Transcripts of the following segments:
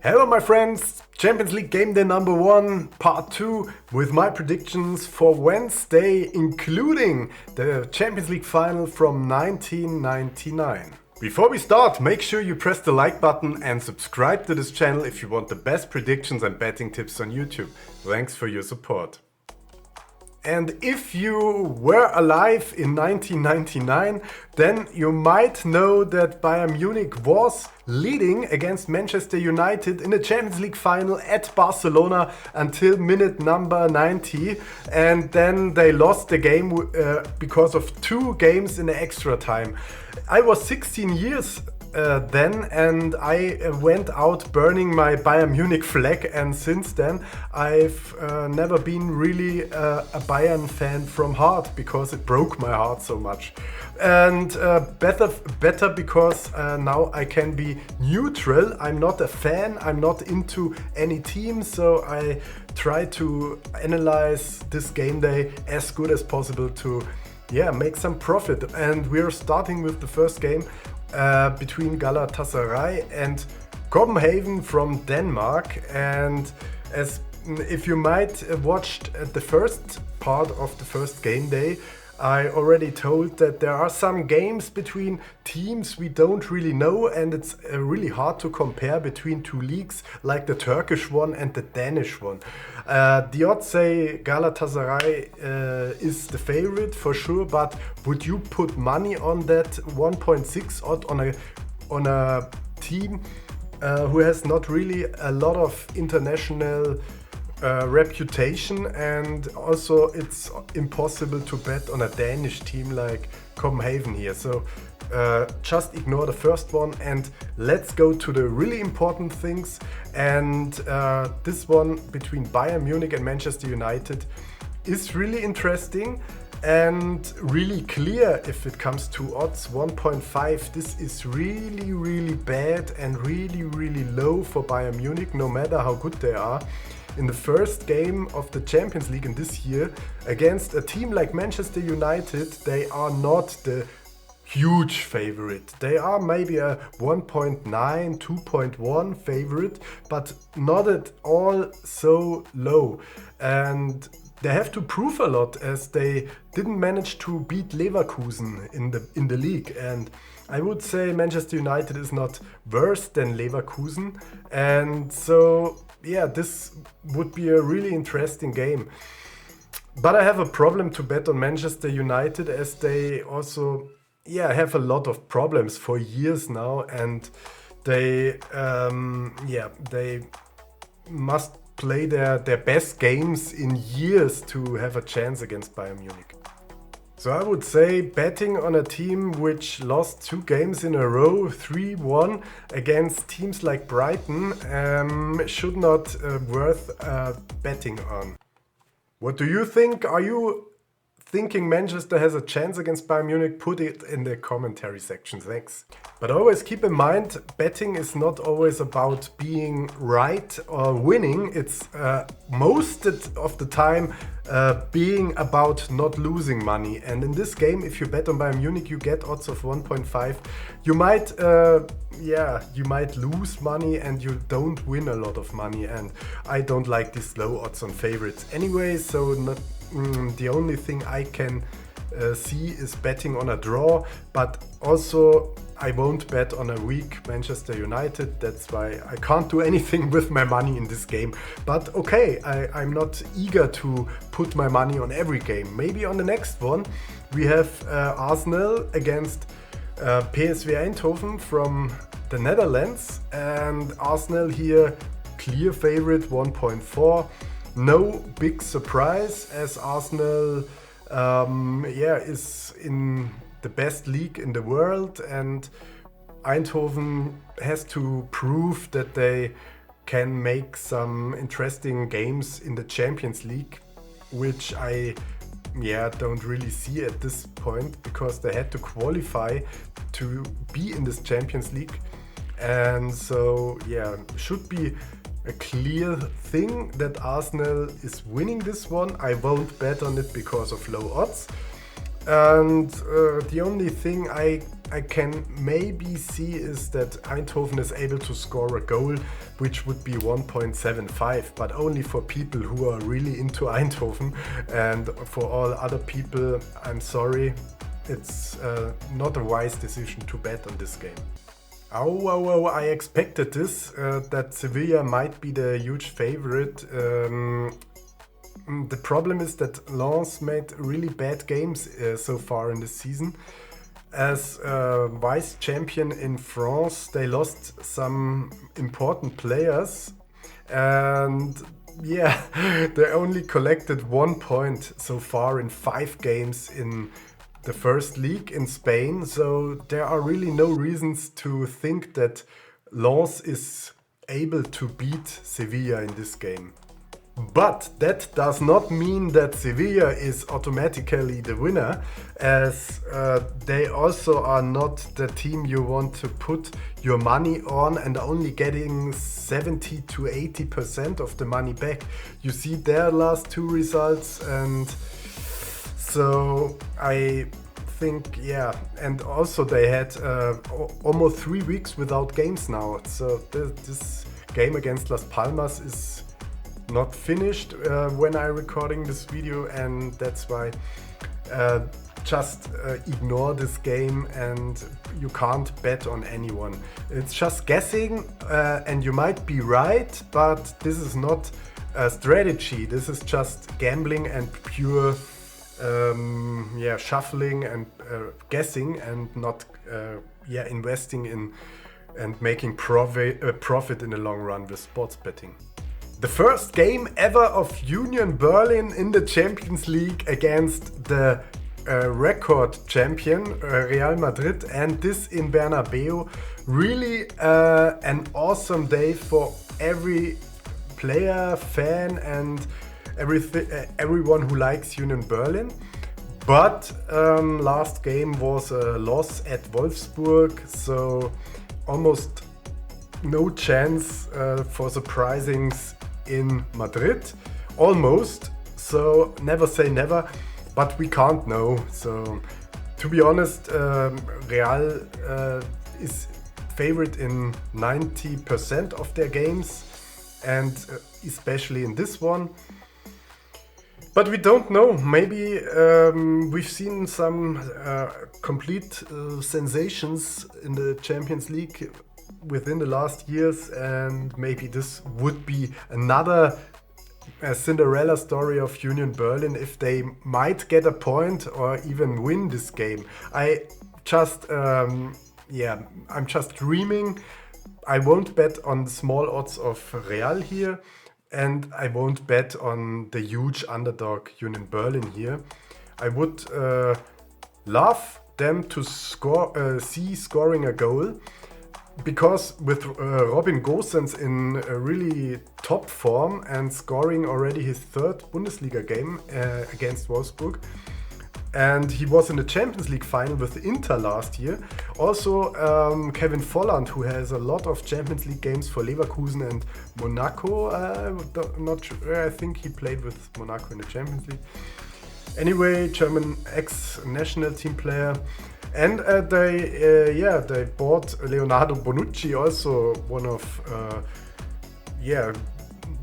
Hello my friends, Champions League game day number 1, part 2 with my predictions for Wednesday, including the Champions League final from 1999. Before we start, make sure you press the like button and subscribe to this channel if you want the best predictions and betting tips on YouTube. Thanks for your support. And if you were alive in 1999, then you might know that Bayern Munich was leading against Manchester United in the Champions League final at Barcelona until minute number 90. And then they lost the game because of 2 games in the extra time. I was 16 years then, and I went out burning my Bayern Munich flag, and since then I've never been really a Bayern fan from heart because it broke my heart so much. And better because now I can be neutral. I'm not a fan, I'm not into any team, so I try to analyze this game day as good as possible to make some profit. And we're starting with the first game between Galatasaray and Copenhagen from Denmark. And as if you might have watched the first part of the first game day, I already told that there are some games between teams we don't really know, and it's really hard to compare between 2 leagues like the Turkish one and the Danish one. The odds say Galatasaray is the favorite for sure, but would you put money on that 1.6 odd on a team who has not really a lot of international reputation? And also it's impossible to bet on a Danish team like Copenhagen here, so just ignore the first one and let's go to the really important things. And this one between Bayern Munich and Manchester United is really interesting and really clear if it comes to odds. 1.5, this is really bad and really low for Bayern Munich, no matter how good they are. In the first game of the Champions League in this year against a team like Manchester United, they are not the huge favorite. They are maybe a 1.9, 2.1 favorite, but not at all so low. And they have to prove a lot as they didn't manage to beat Leverkusen in the league. And I would say Manchester United is not worse than Leverkusen. And so this would be a really interesting game. But I have a problem to bet on Manchester United as they also have a lot of problems for years now, and they must play their best games in years to have a chance against Bayern Munich. So I would say betting on a team which lost 2 games in a row, 3-1 against teams like Brighton, should not worth betting on. What do you think? Are you thinking Manchester has a chance against Bayern Munich? Put it in the commentary section, thanks. But always keep in mind, betting is not always about being right or winning. It's most of the time being about not losing money. And in this game, if you bet on Bayern Munich, you get odds of 1.5. You might lose money and you don't win a lot of money. And I don't like these low odds on favorites anyway, so the only thing I can see is betting on a draw, but also I won't bet on a weak Manchester United. That's why I can't do anything with my money in this game. But okay, I'm not eager to put my money on every game. Maybe on the next one we have Arsenal against PSV Eindhoven from the Netherlands, and Arsenal here clear favorite 1.4. No big surprise as Arsenal is in the best league in the world, and Eindhoven has to prove that they can make some interesting games in the Champions League, which I don't really see at this point because they had to qualify to be in this Champions League. And so should be a clear thing that Arsenal is winning this one. I won't bet on it because of low odds. And the only thing I I can maybe see is that Eindhoven is able to score a goal, which would be 1.75, but only for people who are really into Eindhoven, and for all other people, I'm sorry, it's not a wise decision to bet on this game. Oh, I expected this, that Sevilla might be the huge favorite. The problem is that Lens made really bad games so far in the season. As vice champion in France, they lost some important players, and yeah, they only collected 1 point so far in 5 games in the first league in Spain. So there are really no reasons to think that Lens is able to beat Sevilla in this game. But that does not mean that Sevilla is automatically the winner, as they also are not the team you want to put your money on and only getting 70 to 80% of the money back. You see their last 2 results, and so I think, yeah, and also they had almost 3 weeks without games now. So this game against Las Palmas is not finished when I'm recording this video, and that's why just ignore this game and you can't bet on anyone. It's just guessing, and you might be right, but this is not a strategy. This is just gambling and pure shuffling and guessing, and not investing in and making profit in the long run with sports betting. The first game ever of Union Berlin in the Champions League against the record champion Real Madrid, and this in Bernabeu. Really an awesome day for every player, fan, and everyone who likes Union Berlin. But last game was a loss at Wolfsburg, so almost no chance for surprisings in Madrid. Almost, so never say never, but we can't know. So to be honest, Real is favorite in 90% of their games, and especially in this one. But we don't know. Maybe we've seen some complete sensations in the Champions League within the last years, and maybe this would be another Cinderella story of Union Berlin if they might get a point or even win this game. I'm just dreaming. I won't bet on the small odds of Real here, and I won't bet on the huge underdog Union Berlin here. I would love them to scoring a goal, because with Robin Gosens in a really top form and scoring already his 3rd Bundesliga game against Wolfsburg, and he was in the Champions League final with Inter last year. Also Kevin Volland, who has a lot of Champions League games for Leverkusen and Monaco. Not sure, I think he played with Monaco in the Champions League. Anyway, German ex-national team player. And they bought Leonardo Bonucci, also one of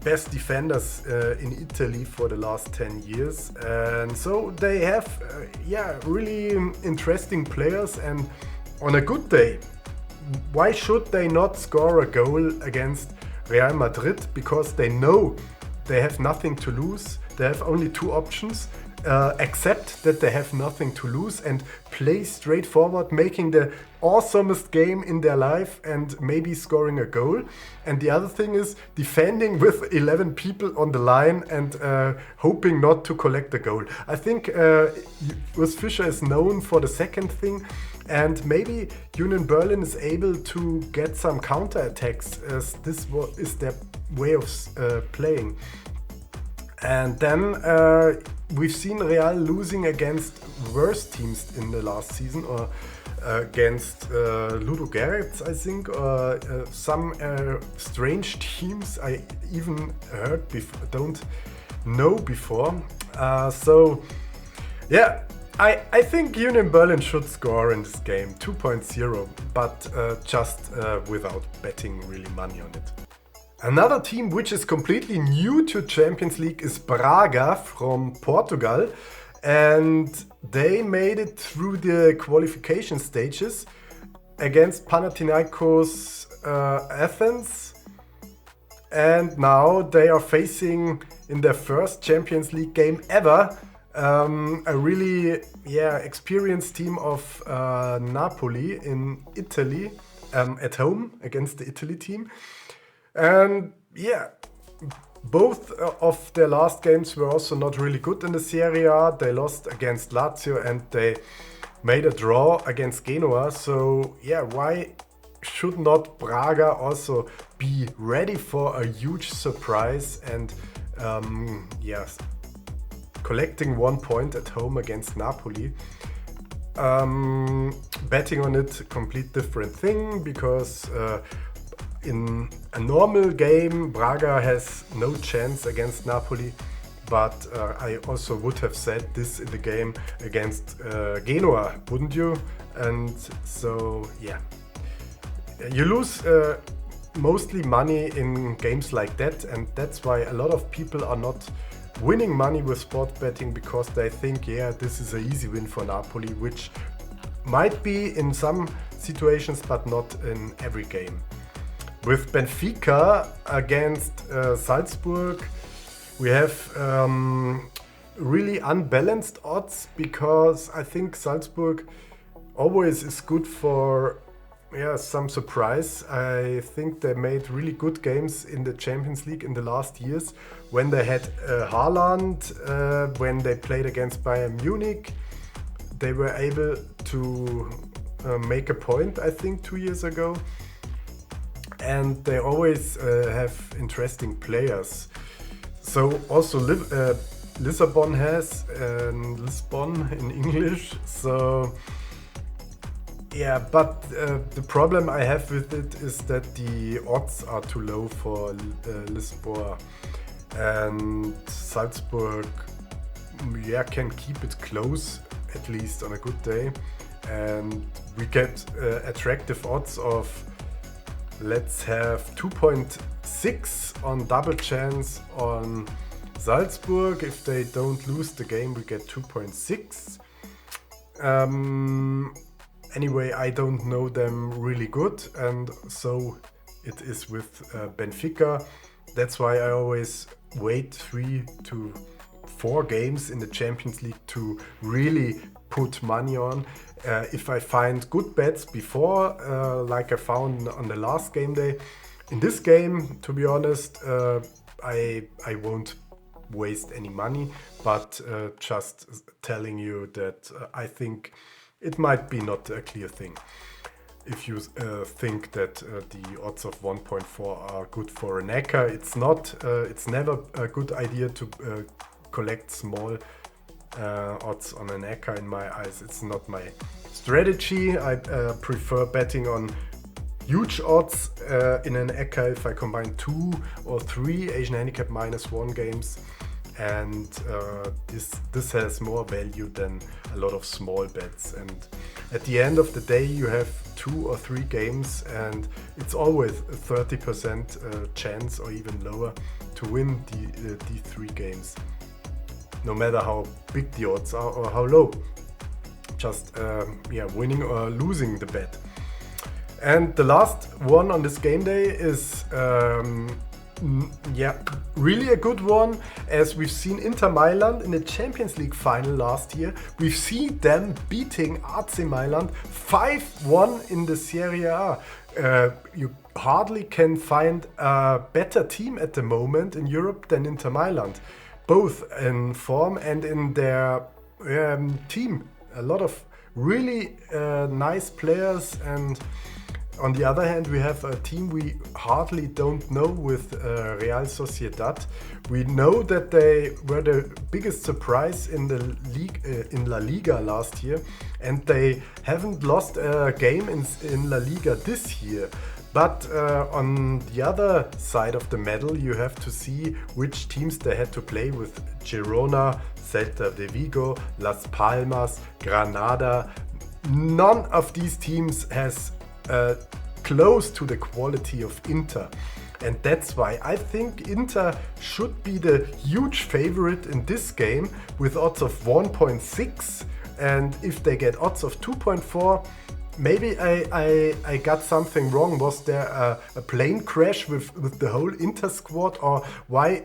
best defenders in Italy for the last 10 years. And so they have really interesting players, and on a good day, why should they not score a goal against Real Madrid? Because they know they have nothing to lose. They have only 2 options. Accept that they have nothing to lose and play straightforward, making the awesomest game in their life and maybe scoring a goal. And the other thing is defending with 11 people on the line and hoping not to collect a goal. I think Urs Fischer is known for the second thing, and maybe Union Berlin is able to get some counter-attacks, as this is their way of playing. And then we've seen Real losing against worse teams in the last season, or against Ludo Goretz, I think, or some strange teams I even don't know before. I think Union Berlin should score in this game 2.0, but just without betting really money on it. Another team which is completely new to Champions League is Braga from Portugal, and they made it through the qualification stages against Panathinaikos Athens, and now they are facing in their first Champions League game ever a really experienced team of Napoli in Italy at home against the Italy team. And both of their last games were also not really good in the Serie A. They lost against Lazio and they made a draw against Genoa. So why should not Braga also be ready for a huge surprise and collecting 1 point at home against Napoli? Betting on it, a complete different thing, because in a normal game Braga has no chance against Napoli, but I also would have said this in the game against Genoa, wouldn't you? And so you lose mostly money in games like that, and that's why a lot of people are not winning money with sports betting, because they think this is an easy win for Napoli, which might be in some situations but not in every game. With Benfica against Salzburg, we have really unbalanced odds, because I think Salzburg always is good for some surprise. I think they made really good games in the Champions League in the last years when they had Haaland, when they played against Bayern Munich. They were able to make a point, I think, 2 years ago. And they always have interesting players. So also Lisbon has, Lisbon in English. So but the problem I have with it is that the odds are too low for Lisbon, and Salzburg can keep it close, at least on a good day, and we get attractive odds of, let's have 2.6 on double chance on Salzburg. If they don't lose the game, we get 2.6. Anyway, I don't know them really good, and so it is with Benfica. That's why I always wait 3 to 4 games in the Champions League to really put money on. If I find good bets before, like I found on the last game day. In this game, to be honest, I won't waste any money, but just telling you that I think it might be not a clear thing. If you think that the odds of 1.4 are good for an acre, it's not. It's never a good idea to collect small odds on an acre. In my eyes, it's not my strategy. I prefer betting on huge odds in an acre if I combine 2 or 3 Asian Handicap -1 games. And this has more value than a lot of small bets. And at the end of the day, you have 2 or 3 games, and it's always a 30% chance or even lower to win the 3 games, no matter how big the odds are or how low. Just winning or losing the bet. And the last one on this game day is really a good one, as we've seen Inter Milan in the Champions League final last year. We've seen them beating AC Milan 5-1 in the Serie A. You hardly can find a better team at the moment in Europe than Inter Milan, both in form and in their team. A lot of really nice players, and on the other hand, we have a team we hardly don't know with Real Sociedad. We know that they were the biggest surprise in the league, in La Liga last year, and they haven't lost a game in La Liga this year. But on the other side of the medal, you have to see which teams they had to play with: Girona, Celta de Vigo, Las Palmas, Granada. None of these teams has close to the quality of Inter. And that's why I think Inter should be the huge favorite in this game with odds of 1.6. And if they get odds of 2.4, maybe I got something wrong. Was there a plane crash with the whole Inter squad, or why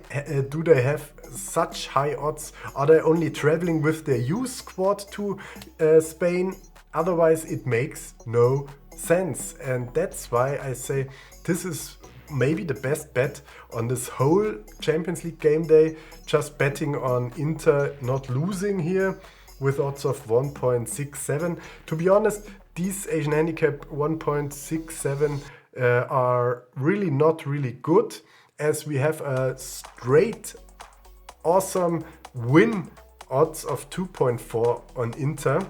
do they have such high odds? Are they only traveling with their youth squad to Spain? Otherwise it makes no sense. And that's why I say this is maybe the best bet on this whole Champions League game day. Just betting on Inter not losing here with odds of 1.67. To be honest, these Asian Handicap 1.67 are really not really good, as we have a straight awesome win odds of 2.4 on Inter.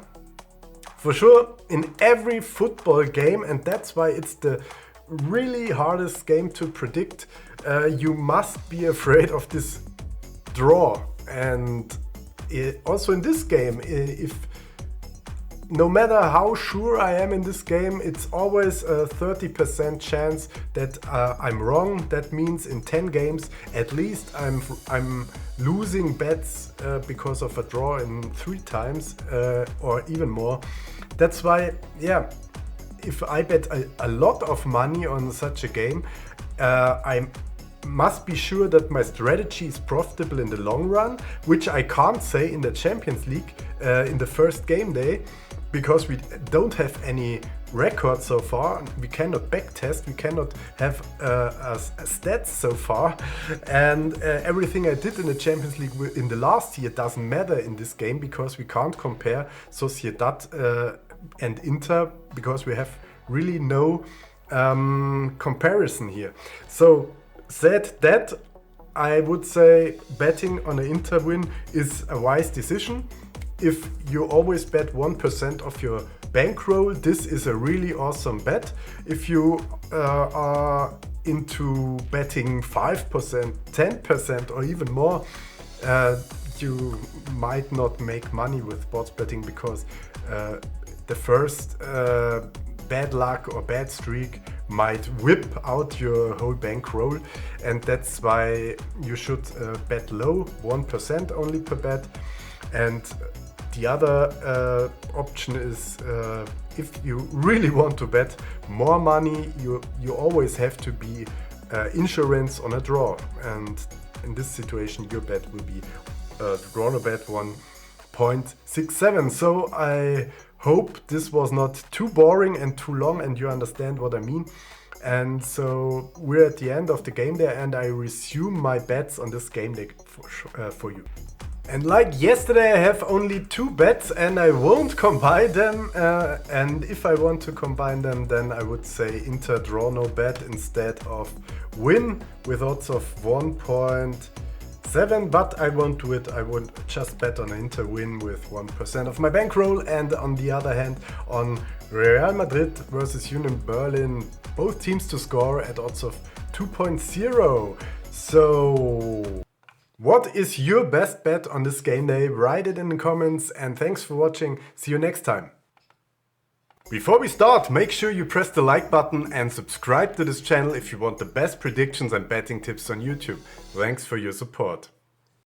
For sure, in every football game, and that's why it's the really hardest game to predict, you must be afraid of this draw. And also in this game, if no matter how sure I am in this game, it's always a 30% chance that I'm wrong. That means in 10 games at least I'm losing bets because of a draw in 3 times or even more. That's why, yeah, if I bet a lot of money on such a game, I must be sure that my strategy is profitable in the long run, which I can't say in the Champions League in the first game day, because we don't have any record so far. We cannot backtest, we cannot have stats so far, and everything I did in the Champions League in the last year doesn't matter in this game, because we can't compare Sociedad and Inter, because we have really no comparison here. So said that, I would say betting on an Inter win is a wise decision. If you always bet 1% of your bankroll, this is a really awesome bet. If you are into betting 5%, 10% or even more, you might not make money with sports betting, because the first bad luck or bad streak might whip out your whole bankroll, and that's why you should bet low, 1% only per bet. And the other option is, if you really want to bet more money, you always have to be insurance on a draw, and in this situation your bet will be draw bet 1.67. So I hope this was not too boring and too long, and you understand what I mean. And so we're at the end of the game day, and I resume my bets on this game day for you. And like yesterday, I have only 2 bets and I won't combine them. And if I want to combine them, then I would say Inter draw no bet instead of win with odds of 1.7. But I won't do it. I would just bet on Inter win with 1% of my bankroll. And on the other hand, on Real Madrid versus Union Berlin, both teams to score at odds of 2.0. So what is your best bet on this game day? Write it in the comments, and thanks for watching. See you next time. Before we start, make sure you press the like button and subscribe to this channel if you want the best predictions and betting tips on YouTube. Thanks for your support.